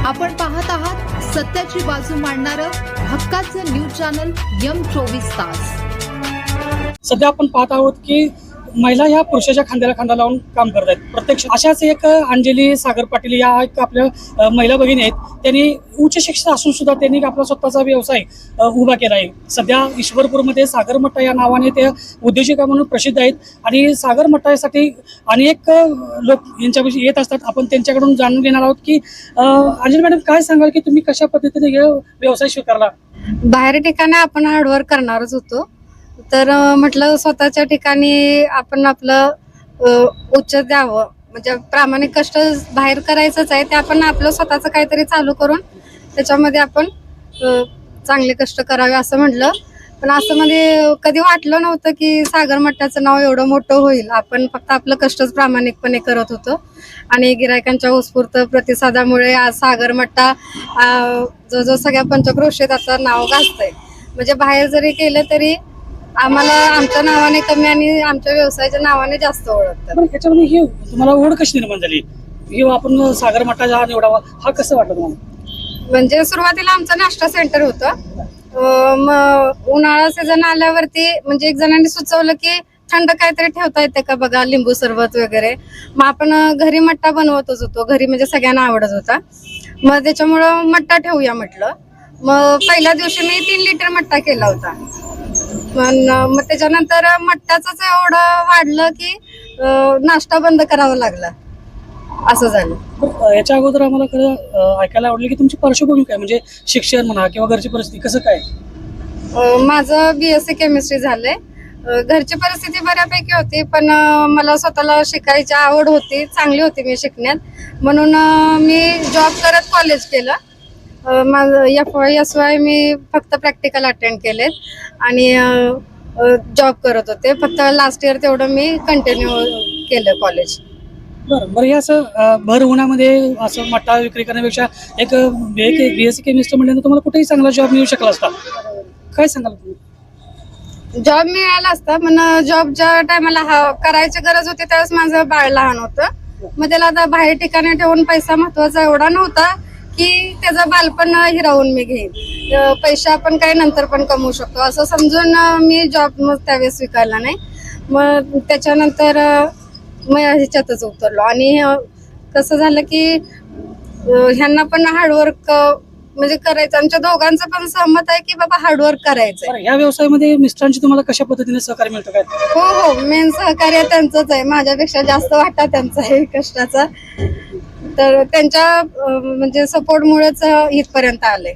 आपण पाहत आहात सत्याची बाजू मांडणारं हक्काचं न्यूज चॅनल M24 तास। सध्या आपण पाहत आहोत की महिला ह्या पुरुषाच्या खांद्याला खांदा लावून काम करत आहेत। प्रत्यक्ष अशाच एक अंजली सागर पाटील या एक आपल्या महिला भगिनी आहेत। त्यांनी उच्च शिक्षित असून सुद्धा त्यांनी आपला स्वतःचा व्यवसाय उभा केला आहे। सध्या ईश्वरपूरमध्ये सागर मट्टा या नावाने ते उद्योजिका म्हणून प्रसिद्ध आहेत आणि सागर मट्टासाठी अनेक लोक यांच्यापाशी येत असतात। आपण त्यांच्याकडून जाणून घेणार आहोत की अंजली मॅडम काय सांगाल की तुम्ही कशा पद्धतीने हे व्यवसाय स्वीकारला? बाहेर ठिकाणी आपण हार्डवर्क करणारच होतो, तर म्हटलं स्वतःच्या ठिकाणी आपण आपलं उच्च द्यावं, म्हणजे प्रामाणिक कष्ट बाहेर करायचंच आहे, ते आपण आपलं स्वतःचं काहीतरी चालू करून त्याच्यामध्ये आपण चांगले कष्ट करावे असं म्हटलं। पण असं म्हणजे कधी वाटलं नव्हतं की सागर मट्टाचं नाव एवढं मोठं होईल। आपण फक्त आपलं कष्टच प्रामाणिकपणे करत होतो आणि गिरायकांच्या उत्स्फूर्त प्रतिसादामुळे आज सागर मट्टा जो सगळ्या पंचक्रोशीत आता नाव गाजतंय। म्हणजे बाहेर जरी केलं तरी आम्हाला आमच्या नावाने कमी आणि आमच्या व्यवसायाच्या नावाने जास्त ओळखतात। पण त्याच्यामध्ये ही तुम्हाला ओढ कशी निर्माण झाली? ही आपण सागर मट्टा हा निवडावा हा कसं वाटलं तुम्हाला? म्हणजे सुरुवातीला आमचं नाश्ता सेंटर होतं, मग उन्हाळा सीझन आल्यावरती म्हणजे एक जणांनी सुचवलं की थंड काहीतरी ठेवता येते का बघा, लिंबू सरबत वगैरे। मग आपण घरी मट्टा बनवतच होतो, घरी म्हणजे सगळ्यांना आवडत होता, मग त्याच्यामुळं मट्टा ठेवूया म्हटलं। मग पहिल्या दिवशी मी 3 लिटर मट्टा केला होता, पण मग त्याच्यानंतर मट्टाच एवढं वाढलं की नाश्ता बंद करावा लागला, असं झालं। याच्या अगोदर आम्हाला खरं ऐकायला आवडलं की तुमची पार्श्वभूमी काय, म्हणजे शिक्षण म्हणा किंवा घरची परिस्थिती कसं काय? माझं BSc केमिस्ट्री झालंय। घरची परिस्थिती बऱ्यापैकी होती, पण मला स्वतःला शिकायची आवड होती, चांगली होती मी शिकण्यात, म्हणून मी जॉब करत कॉलेज केलं। माझं FY मी फक्त प्रॅक्टिकल अटेंड केलेत आणि जॉब करत होते, फक्त लास्ट इयर तेवढं मी कंटिन्यू केलं कॉलेज। बरं हे असं भर उन्हामध्ये असं मट्टा विक्री करण्यापेक्षा एक BSc केमिस्ट्री म्हणल्यानंतर तुम्हाला कुठेही चांगला जॉब मिळू शकला असता, काय सांगाल तुम्ही? जॉब मिळाला असता, पण जॉब ज्या टायमाला करायची गरज होती त्यावेळेस माझं बाळ लहान होतं, मग त्याला आता बाहेर ठिकाणी ठेवून पैसा महत्वाचा एवढा नव्हता की त्याचं बालपण हिरावून मी घेईन, पैसे आपण काही नंतर पण कमवू शकतो असं समजून मी जॉब मग त्यावेळेस स्वीकारला नाही। मग त्याच्यानंतर मग ह्याच्यातच उतरलो आणि कसं झालं की ह्यांना पण हार्डवर्क म्हणजे करायचं, आमच्या दोघांचं पण सहमत आहे की बाबा हार्डवर्क करायचंय। या व्यवसायामध्ये मिस्टरांची तुम्हाला कशा पद्धतीने सहकार्य मिळतं काय? हो, मेन सहकार्य त्यांचंच आहे, माझ्यापेक्षा जास्त वाटा त्यांचा आहे कष्टाचा, तर त्यांच्या म्हणजे सपोर्टमुळेच इथपर्यंत आले।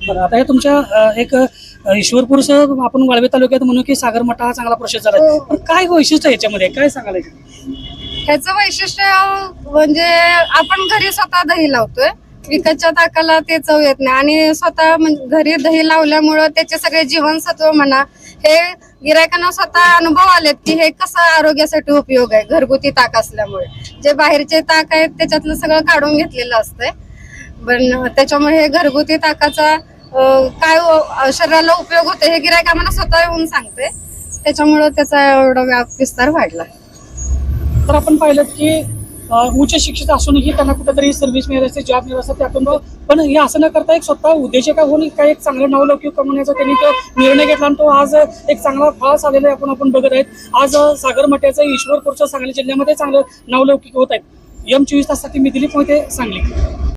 बरं आता हे तुमच्या एक ईश्वरपूरसह आपण वाळवे तालुक्यात म्हणू की सागर मट्टा हा चांगला प्रसिद्ध झाला, पण काय वैशिष्ट्य याच्यामध्ये काय सांगाल? ह्याचं वैशिष्ट्य म्हणजे आपण घरी स्वतः दही लावतोय, विकतच्या ताकाला ते चव येत नाही, आणि स्वतः घरी दही लावल्यामुळं त्याचे सगळे जीवनसत्व म्हणा हे गिरायकांना स्वतः अनुभव आलेत की हे कसं आरोग्यासाठी उपयोग आहे घरगुती ताक असल्यामुळे। जे बाहेरचे ताक आहेत त्याच्यातलं सगळं काढून घेतलेलं असतंय, पण त्याच्यामुळे हे घरगुती ताकाचा काय शरीराला उपयोग होतो हे गिरायक आम्हाला स्वतः येऊन सांगते, त्याच्यामुळं त्याचा एवढा व्याप विस्तार वाढला। तर आपण पाहिलं की उच्च शिक्षित असूनही त्यांना कुठेतरी सर्व्हिस मिळत असते, जॉब मिळत असते, त्यातून पण हे असं न करता एक स्वतः उद्योजका होऊन काही एक चांगलं नावलौकिक कमवण्याचा त्यांनी तो निर्णय घेतला आणि तो आज एक चांगला फास आलेला आहे आपण बघत आहेत। आज सागर मट्ट्याचं ईश्वरपूरच्या सांगली जिल्ह्यामध्ये चांगलं नावलौकिक होत आहेत। M24 तासासाठी मी दिलीप मोहिते, सांगली।